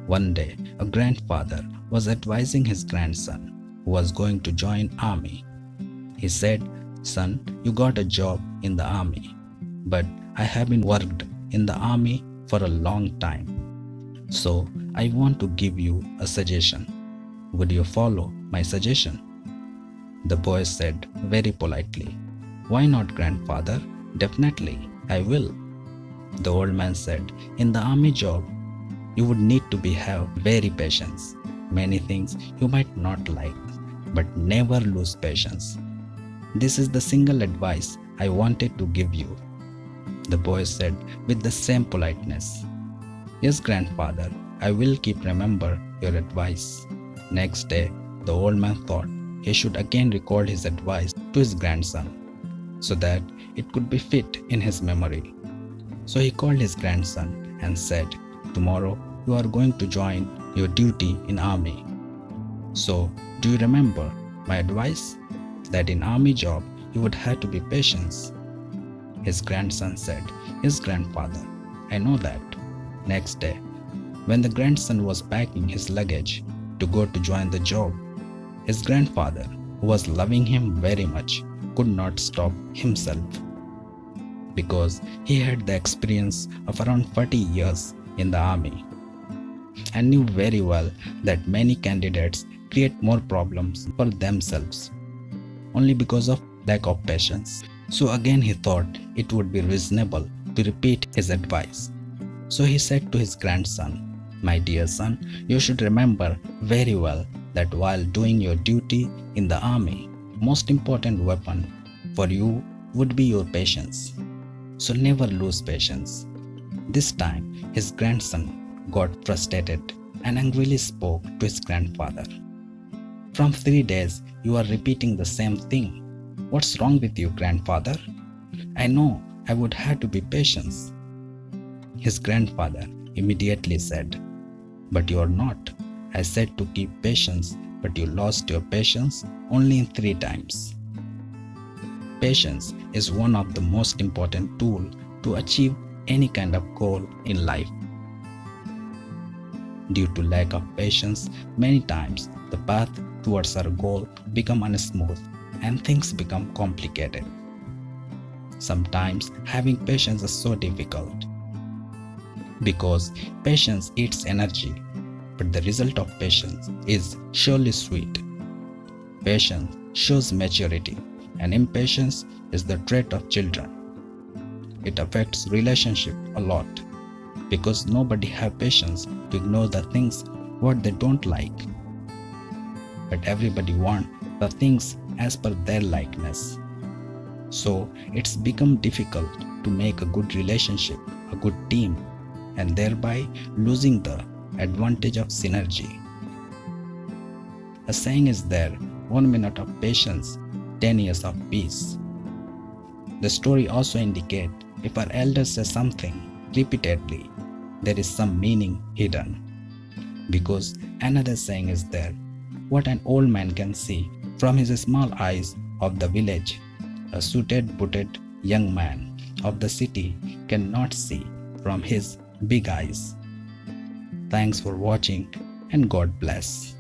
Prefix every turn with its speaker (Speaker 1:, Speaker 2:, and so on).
Speaker 1: One day, a grandfather was advising his grandson who was going to join army. He said, "Son, you got a job in the army, but I have been worked in the army for a long time. So I want to give you a suggestion. Would you follow my suggestion?" The boy said very politely, "Why not, grandfather? Definitely, I will." The old man said, "In the army job, you would need to have very patience. Many things you might not like, but never lose patience. This is the single advice I wanted to give you." The boy said with the same politeness, "Yes, grandfather, I will remember your advice." Next day, the old man thought he should again record his advice to his grandson so that it could be fit in his memory. So he called his grandson and said, "Tomorrow you are going to join your duty in army. So do you remember my advice that in army job you would have to be patient?" His grandson said, "Yes, grandfather, I know that." Next day, when the grandson was packing his luggage to go to join the job, his grandfather, who was loving him very much, could not stop himself because he had the experience of around 40 years in the army and knew very well that many candidates create more problems for themselves only because of lack of patience. So again he thought it would be reasonable to repeat his advice. So he said to his grandson, "My dear son, you should remember very well that while doing your duty in the army, most important weapon for you would be your patience. So never lose patience." This time his grandson got frustrated and angrily spoke to his grandfather. "From 3 days you are repeating the same thing. What's wrong with you, grandfather? I know I would have to be patient." His grandfather immediately said, "But you are not. I said to keep patience, but you lost your patience only in 3 times." Patience is one of the most important tools to achieve any kind of goal in life. Due to lack of patience, many times the path towards our goal become unsmooth and things become complicated. Sometimes having patience is so difficult because patience eats energy, but the result of patience is surely sweet. Patience shows maturity, and impatience is the trait of children. It affects relationship a lot because nobody have patience to ignore the things what they don't like, but everybody want the things as per their likeness. So it's become difficult to make a good relationship, a good team, and thereby losing the advantage of synergy. A saying is there, 1 minute of patience, 10 years of peace. The story also indicates if our elders say something repeatedly, there is some meaning hidden. Because another saying is there, what an old man can see from his small eyes of the village, a suited booted young man of the city cannot see from his big eyes. Thanks for watching and God bless.